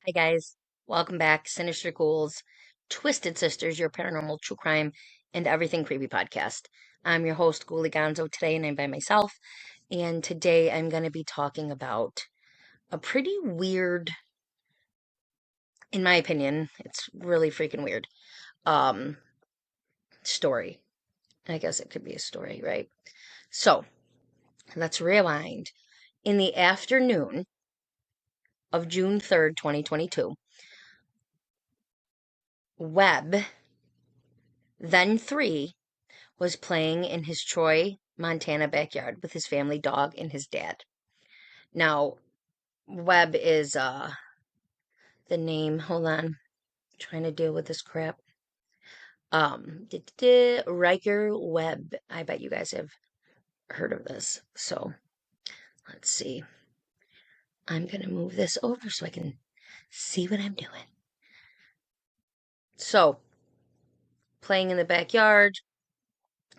Hi guys, welcome back. Sinister Ghouls, Twisted Sisters, your paranormal true crime and everything creepy podcast. I'm your host, Ghoulie Gonzo, today, and I'm by myself. And today I'm going to be talking about a pretty weird, in my opinion, it's really freaking weird, um, story. I guess it could be a story, right? So let's rewind. In the afternoon of June 3rd, 2022, Webb, then 3, was playing in his Troy, Montana backyard with his family dog and his dad. Now, Webb is the name. Hold on. I'm trying to deal with this crap. Ryker Webb. I bet you guys have heard of this. So, let's see. I'm going to move this over so I can see what I'm doing. So, playing in the backyard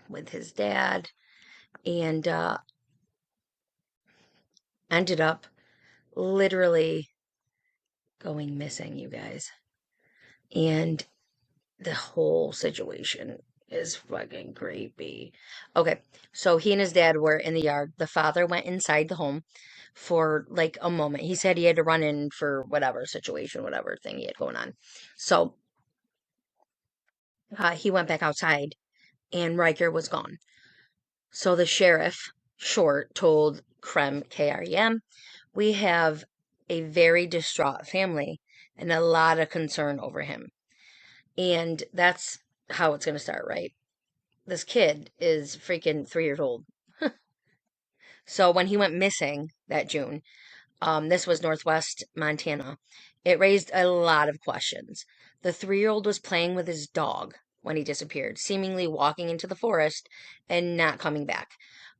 with his dad and ended up literally going missing, you guys. And the whole situation is fucking creepy. Okay, so he and his dad were in the yard. The father went inside the home for like a moment. He said he had to run in for whatever situation, whatever thing he had going on. So he went back outside and Riker was gone. So the sheriff, Short, told KREM, we have a very distraught family and a lot of concern over him. And that's how it's going to start, right? This kid is freaking 3 years old. So when he went missing that June, this was Northwest Montana, it raised a lot of questions. The 3-year-old was playing with his dog when he disappeared, seemingly walking into the forest and not coming back.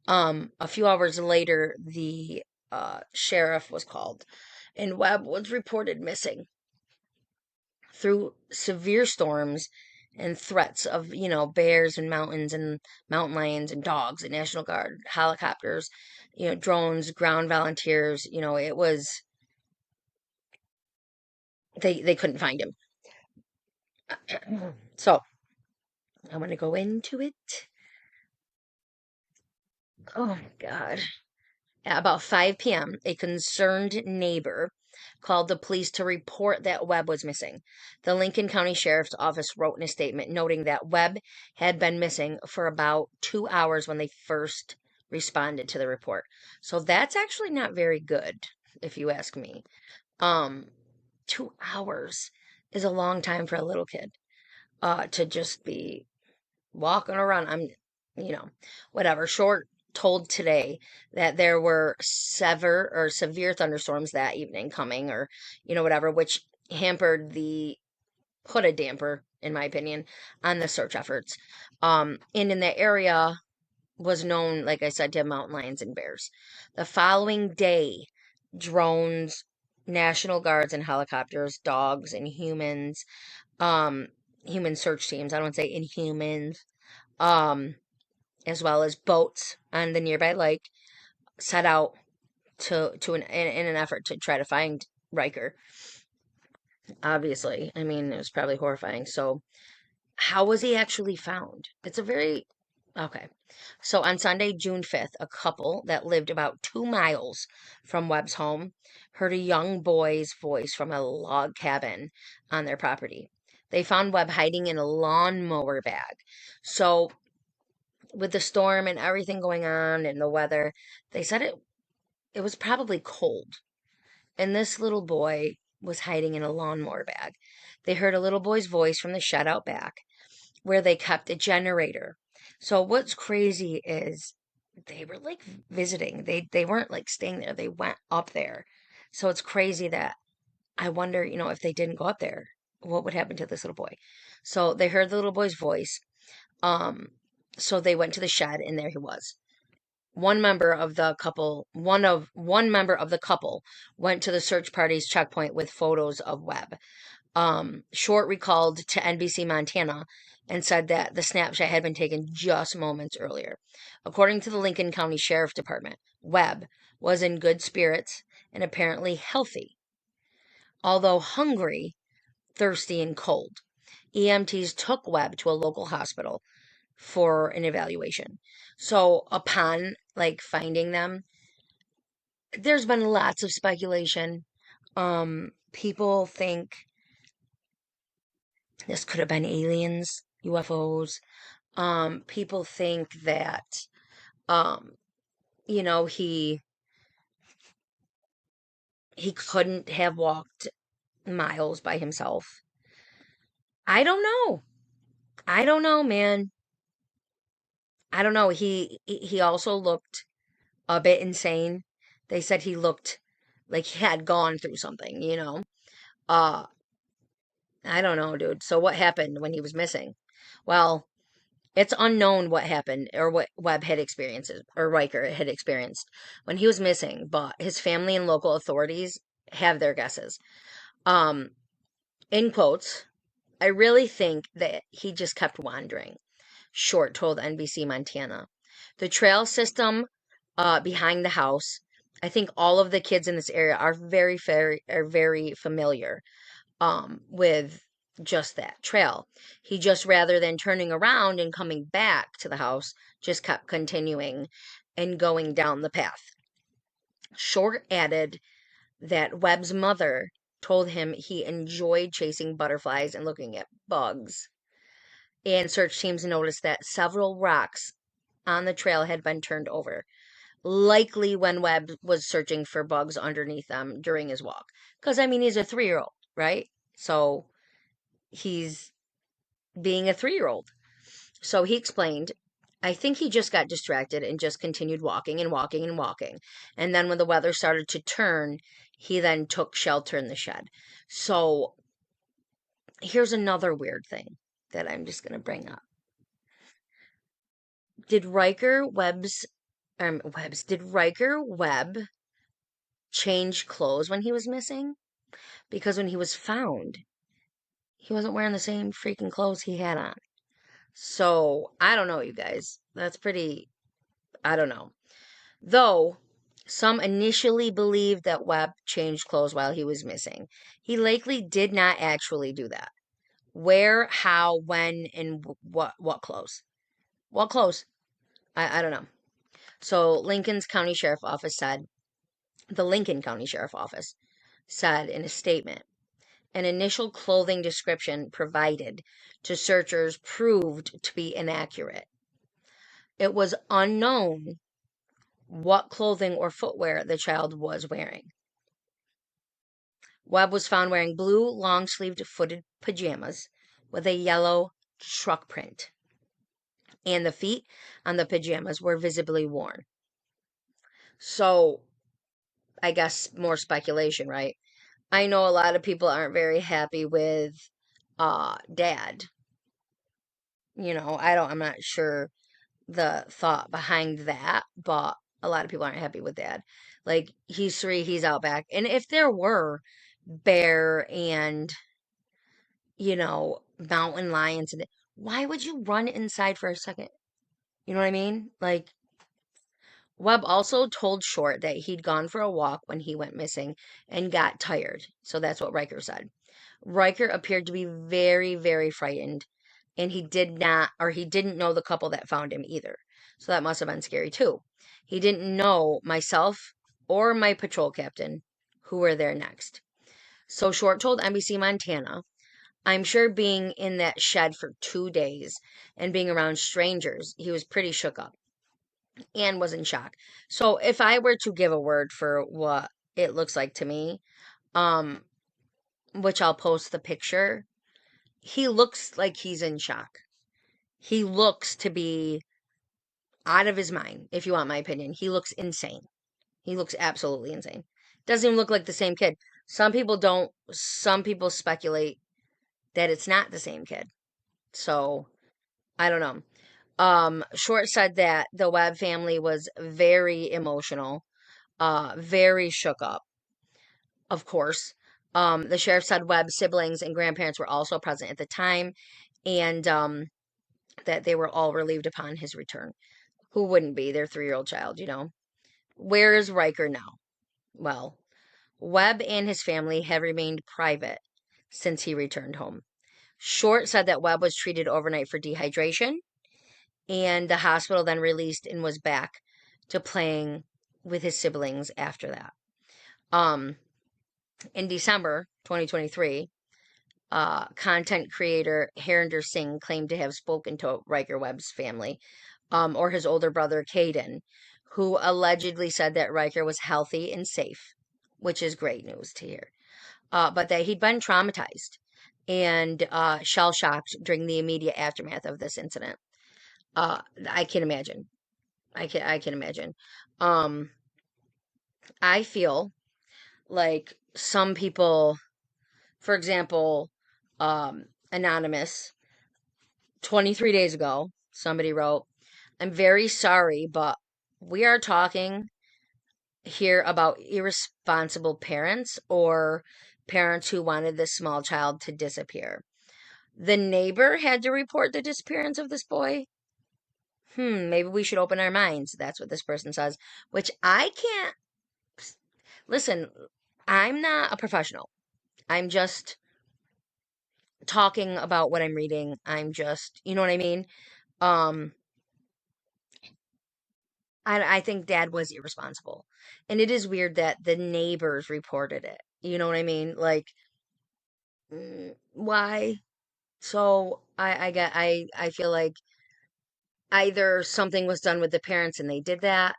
A few hours later, the sheriff was called, and Webb was reported missing. Through severe storms and threats of, bears and mountains and mountain lions and dogs and National Guard, helicopters, drones, ground volunteers, it was they couldn't find him. So I'm gonna go into it. Oh my God. At about 5 p.m., a concerned neighbor called the police to report that Webb was missing. The Lincoln County Sheriff's Office wrote in a statement noting that Webb had been missing for about 2 hours when they first responded to the report. So that's actually not very good, if you ask me. Um, 2 hours is a long time for a little kid to just be walking around. Whatever. Short told today that there were severe thunderstorms that evening coming, or whatever, which put a damper, in my opinion, on the search efforts. And in that area was known, like I said, to have mountain lions and bears. The following day, drones, National Guards and helicopters, dogs and humans, um, human search teams. I don't say inhumans. Um, as well as boats on the nearby lake, set out in an effort to try to find Riker. Obviously, I mean, it was probably horrifying. So, how was he actually found? It's a very okay. So on Sunday, June 5th, a couple that lived about 2 miles from Webb's home heard a young boy's voice from a log cabin on their property. They found Webb hiding in a lawnmower bag. So with the storm and everything going on and the weather, they said it was probably cold. And this little boy was hiding in a lawnmower bag. They heard a little boy's voice from the shed out back where they kept a generator. So what's crazy is they were like visiting. They weren't like staying there. They went up there. So it's crazy that I wonder, if they didn't go up there, what would happen to this little boy? So they heard the little boy's voice. Um, so they went to the shed and there he was. One member of the couple went to the search party's checkpoint with photos of Webb. Short recalled to NBC Montana and said that the snapshot had been taken just moments earlier. According to the Lincoln County Sheriff Department, Webb was in good spirits and apparently healthy. Although hungry, thirsty, and cold, EMTs took Webb to a local hospital for an evaluation. So upon finding them, there's been lots of speculation. People think this could have been aliens, UFOs. People think that um, he couldn't have walked miles by himself. I don't know. I don't know, man. I don't know. He also looked a bit insane. They said he looked like he had gone through something. Uh, I don't know, dude. So what happened when he was missing? Well, it's unknown what happened or what Webb had experienced or Riker had experienced when he was missing, but his family and local authorities have their guesses. Um, in quotes, I really think that he just kept wandering, Short told NBC Montana. The trail system behind the house, I think all of the kids in this area are very familiar with just that trail. He just, rather than turning around and coming back to the house, just kept continuing and going down the path. Short added that Webb's mother told him he enjoyed chasing butterflies and looking at bugs. And search teams noticed that several rocks on the trail had been turned over, likely when Webb was searching for bugs underneath them during his walk. Because, I mean, he's a 3-year-old, right? So he's being a 3-year-old. So he explained, I think he just got distracted and just continued walking and walking and walking. And then when the weather started to turn, he then took shelter in the shed. So here's another weird thing that I'm just going to bring up. Did Riker Webbs, did Riker Webb change clothes when he was missing? Because when he was found, he wasn't wearing the same freaking clothes he had on. So, I don't know, you guys. That's pretty, I don't know. Though, some initially believed that Webb changed clothes while he was missing. He likely did not actually do that. Where, how, when, and what clothes? What clothes? I don't know. So, the Lincoln County Sheriff Office said in a statement, an initial clothing description provided to searchers proved to be inaccurate. It was unknown what clothing or footwear the child was wearing. Webb was found wearing blue, long-sleeved footed pajamas with a yellow truck print, and the feet on the pajamas were visibly worn. So, I guess more speculation, right? I know a lot of people aren't very happy with Dad. I'm not sure the thought behind that, but a lot of people aren't happy with Dad. Like, he's 3, he's out back. And if there were bear and, mountain lions, why would you run inside for a second? You know what I mean? Like, Webb also told Short that he'd gone for a walk when he went missing and got tired. So that's what Riker said. Riker appeared to be very, very frightened, and he didn't know the couple that found him either. So that must have been scary too. He didn't know myself or my patrol captain who were there next. So Short told NBC Montana, I'm sure being in that shed for 2 days and being around strangers, he was pretty shook up and was in shock. So if I were to give a word for what it looks like to me, um, which I'll post the picture, he looks like he's in shock. He looks to be out of his mind, if you want my opinion. He looks insane. He looks absolutely insane. Doesn't even look like the same kid. Some people don't, some people speculate that it's not the same kid. So, I don't know. Short said that the Webb family was very emotional, very shook up, of course. The sheriff said Webb's siblings and grandparents were also present at the time, and that they were all relieved upon his return. Who wouldn't be? Their 3-year-old child, Where is Riker now? Well, Webb and his family have remained private since he returned home. Short said that Webb was treated overnight for dehydration, and the hospital then released and was back to playing with his siblings after that. Um, in December 2023, content creator Harinder Singh claimed to have spoken to Ryker Webb's family, or his older brother Caden, who allegedly said that Ryker was healthy and safe, which is great news to hear. But that he'd been traumatized and shell shocked during the immediate aftermath of this incident. I can imagine. I can imagine. Um, I feel like some people, for example, anonymous, 23 days ago, somebody wrote, "I'm very sorry, but we are talking here about irresponsible parents or parents who wanted this small child to disappear. The neighbor had to report the disappearance of this boy. Maybe we should open our minds." That's what this person says, which I can't. Listen, I'm not a professional. I'm just talking about what I'm reading. I'm just, you know what I mean? Um, I think dad was irresponsible. And it is weird that the neighbors reported it. You know what I mean? Like, why? So I feel like either something was done with the parents and they did that,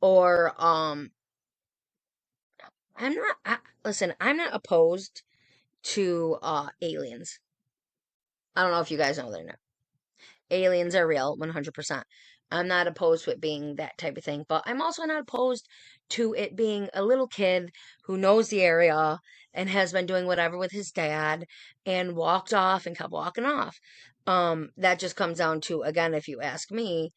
or I'm not listen, I'm not opposed to aliens. I don't know if you guys know they're not. Aliens are real, 100%. I'm not opposed to it being that type of thing, but I'm also not opposed to it being a little kid who knows the area and has been doing whatever with his dad and walked off and kept walking off. That just comes down to, again, if you ask me,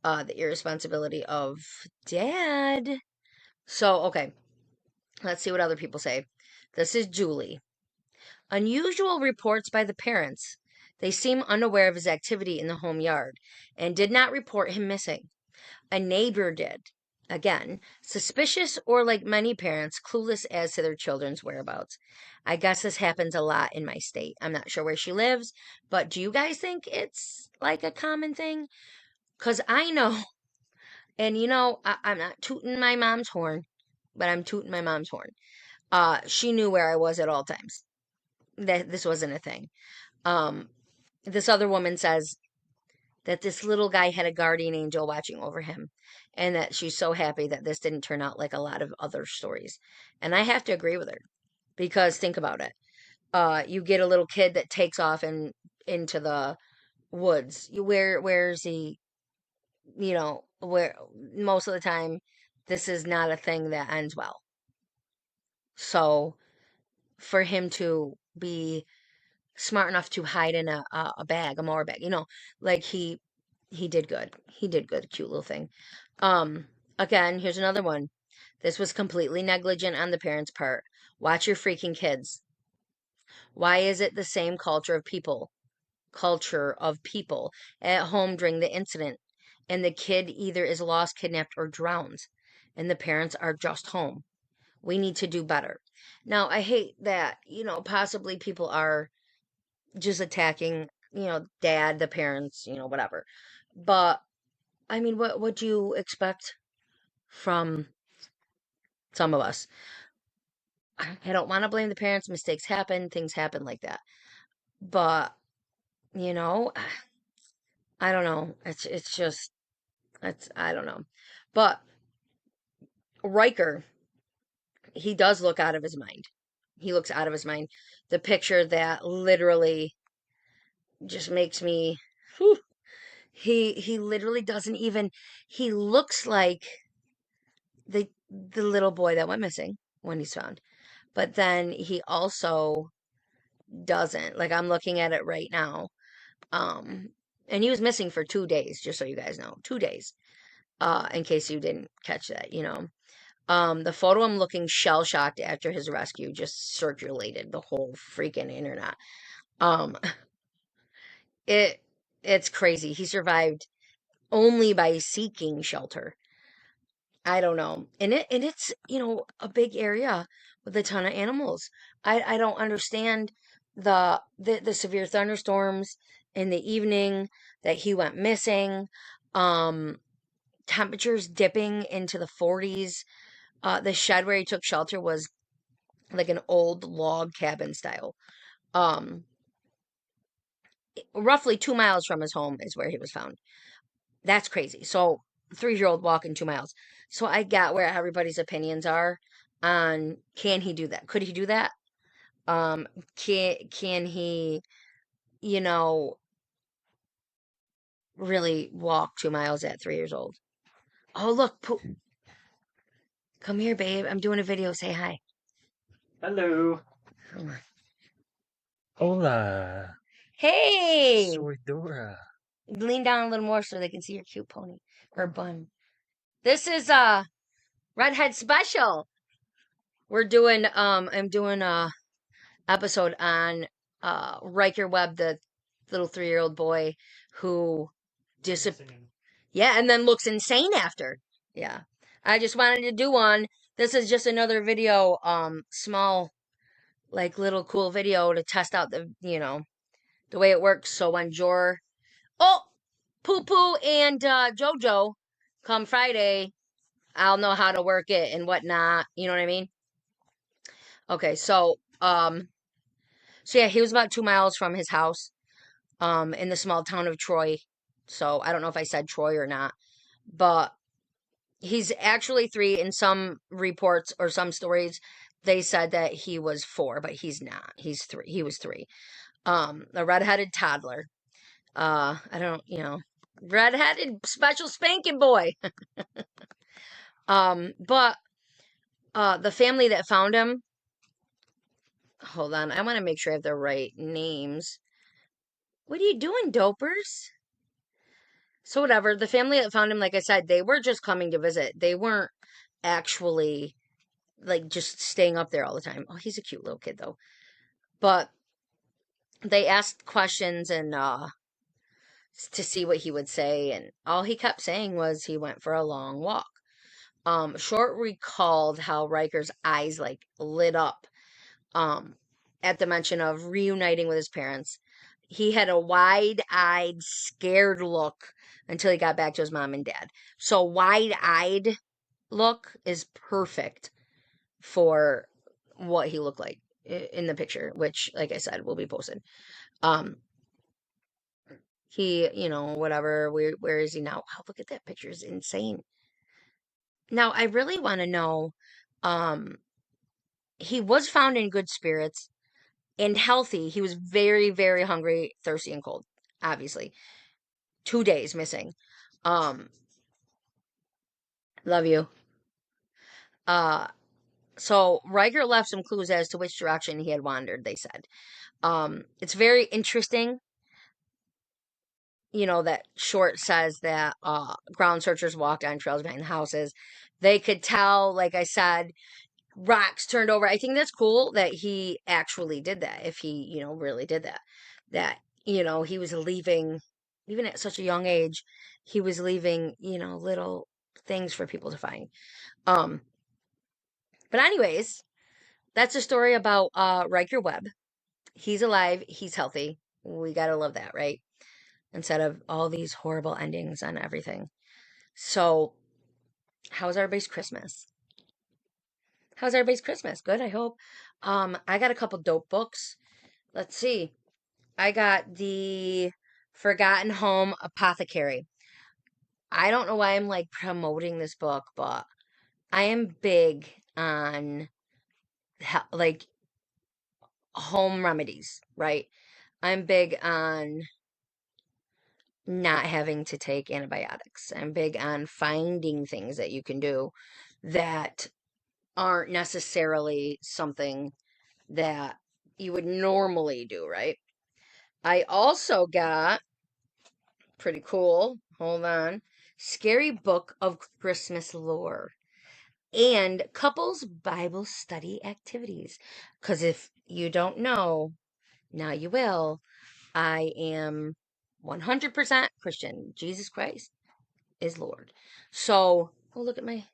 the irresponsibility of dad. So, okay, let's see what other people say. This is Julie. Unusual reports by the parents. They seem unaware of his activity in the home yard and did not report him missing. A neighbor did. Again, suspicious or, like many parents, clueless as to their children's whereabouts. I guess this happens a lot in my state. I'm not sure where she lives, but do you guys think it's like a common thing? Because I know, and I'm not tooting my mom's horn, but I'm tooting my mom's horn. She knew where I was at all times. That this wasn't a thing. Um, this other woman says that this little guy had a guardian angel watching over him, and that she's so happy that this didn't turn out like a lot of other stories. And I have to agree with her, because think about it. You get a little kid that takes off and into the woods. Where's he? Where most of the time this is not a thing that ends well. So for him to be smart enough to hide in a bag, a mower bag, like he did good. He did good, cute little thing. Um, Again, here's another one. This was completely negligent on the parents' part. Watch your freaking kids. Why is it the same culture of people at home during the incident, and the kid either is lost, kidnapped, or drowns, and the parents are just home? We need to do better. Now, I hate that, possibly people are just attacking, dad, the parents, whatever. But I mean, what would you expect from some of us? I don't want to blame the parents. Mistakes happen, things happen like that. But, you know, I don't know. It's just it's I don't know. But Riker, he does look out of his mind. He looks out of his mind. The picture that literally just makes me whew, he literally doesn't even he looks like the little boy that went missing when he's found. But then he also doesn't. Like, I'm looking at it right now. Um, and he was missing for 2 days, just so you guys know. 2 days. In case you didn't catch that. The photo I'm looking shell shocked after his rescue just circulated the whole freaking internet. Um, it it's crazy. He survived only by seeking shelter. I don't know. And it's a big area with a ton of animals. I don't understand the severe thunderstorms in the evening that he went missing. Um, Temperatures dipping into the 40s. The shed where he took shelter was like an old log cabin style. Um, Roughly 2 miles from his home is where he was found. That's crazy. So, 3-year-old walking 2 miles. So I got where everybody's opinions are on can he do that? Could he do that? Um, can he, you know, really walk 2 miles at 3 years old? Oh, look, come here, babe. I'm doing a video. Say hi. Hello. Come on. Hola. Hey, Soy Dora. lean down a little more so they can see your cute pony or bun. This is Redhead Special. I'm doing a episode on Ryker Webb, the little 3-year-old boy who disappeared. Yeah, and then looks insane after. Yeah. I just wanted to do one. This is just another video, small, like little cool video to test out the way it works. So when oh, Poo Poo and JoJo come Friday, I'll know how to work it and whatnot. You know what I mean? Okay, so yeah, he was about 2 miles from his house, in the small town of Troy. So I don't know if I said Troy or not, but he's actually 3. In some reports or some stories, they said that he was 4, but he's not. He's 3. He was 3. A redheaded toddler. I don't, redheaded special spanking boy. But the family that found him, hold on, I want to make sure I have the right names. What are you doing, dopers? So whatever, the family that found him, like I said, they were just coming to visit. They weren't actually like just staying up there all the time. Oh, he's a cute little kid though. But they asked questions and to see what he would say, and all he kept saying was he went for a long walk. Short recalled how Riker's eyes like lit up at the mention of reuniting with his parents. He had a wide-eyed, scared look until he got back to his mom and dad. So wide-eyed look is perfect for what he looked like in the picture, which, like I said, will be posted. Um, whatever. Where is he now? Oh, look at that picture; it's insane. Now, I really want to know. Um, he was found in good spirits and healthy. He was very, very hungry, thirsty, and cold. Obviously, 2 days missing. Um, love you. Uh, so Riker left some clues as to which direction he had wandered. They said, it's very interesting. That Short says that ground searchers walked on trails behind the houses. They could tell, like I said, rocks turned over. I think that's cool that he actually did that. If he, really did that, he was leaving, even at such a young age, he was leaving, little things for people to find. Um, but anyways, that's a story about Riker Webb. He's alive. He's healthy. We gotta love that, right? Instead of all these horrible endings on everything. So, how's everybody's Christmas? How's everybody's Christmas? Good, I hope. I got a couple dope books. Let's see. I got the Forgotten Home Apothecary. I don't know why I'm like promoting this book, but I am big on like home remedies, right? I'm big on not having to take antibiotics. I'm big on finding things that you can do that aren't necessarily something that you would normally do, right? I also got pretty cool, hold on, Scary Book of Christmas Lore and couples Bible study activities. Because if you don't know, now you will. I am 100% Christian. Jesus Christ is Lord. So, oh, look at my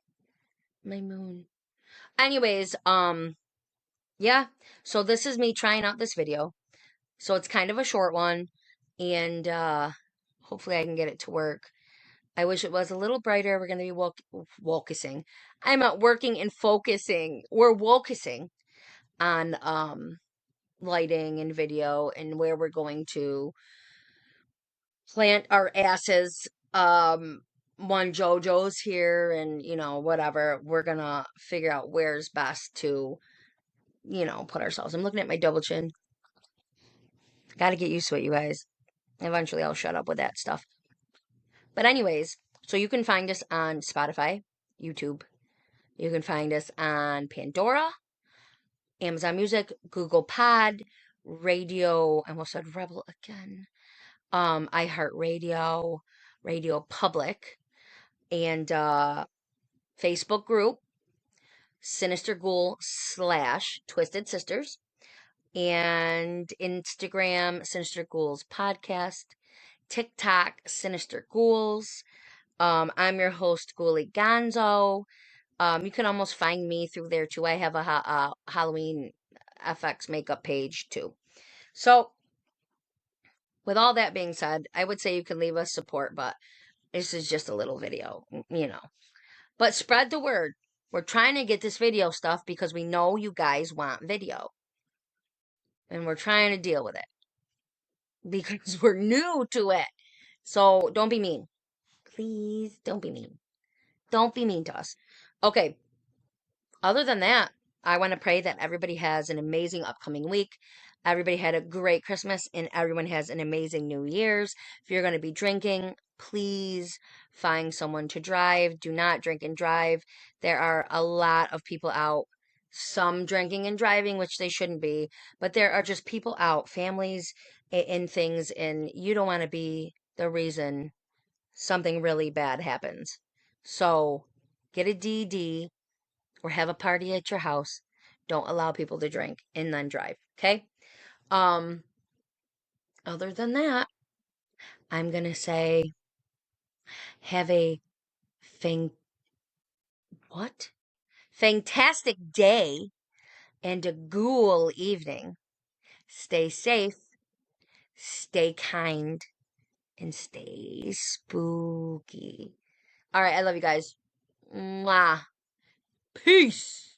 moon. Anyways, yeah, so this is me trying out this video. So it's kind of a short one, and hopefully I can get it to work. I wish it was a little brighter. We're going to be focusing. I'm not working and focusing. We're focusing on lighting and video and where we're going to plant our asses. One JoJo's here, and whatever. We're gonna figure out where's best to put ourselves. I'm looking at my double chin. Got to get used to it, you guys. Eventually, I'll shut up with that stuff. But anyways, so you can find us on Spotify, YouTube. You can find us on Pandora, Amazon Music, Google Pod, Radio. I almost said Rebel again. iHeartRadio, Radio Public, and Facebook group, Sinister Ghoul / Twisted Sisters, and Instagram, Sinister Ghouls Podcast, TikTok, Sinister Ghouls. I'm your host, Ghoulie Gonzo. You can almost find me through there too. I have a Halloween FX makeup page too. So, with all that being said, I would say you can leave us support, but this is just a little video. But spread the word. We're trying to get this video stuff because we know you guys want video. And we're trying to deal with it because we're new to it. So don't be mean. Please don't be mean. Don't be mean to us. Okay. Other than that, I want to pray that everybody has an amazing upcoming week. Everybody had a great Christmas and everyone has an amazing New Year's. If you're going to be drinking, please find someone to drive. Do not drink and drive. There are a lot of people out, some drinking and driving, which they shouldn't be, but there are just people out, families and things, and you don't want to be the reason something really bad happens. So get a DD or have a party at your house. Don't allow people to drink and then drive, okay? Um, Other than that, I'm gonna say have a fang what? Fantastic day and a ghoul evening. Stay safe, stay kind, and stay spooky. All right, I love you guys. Mwah. Peace.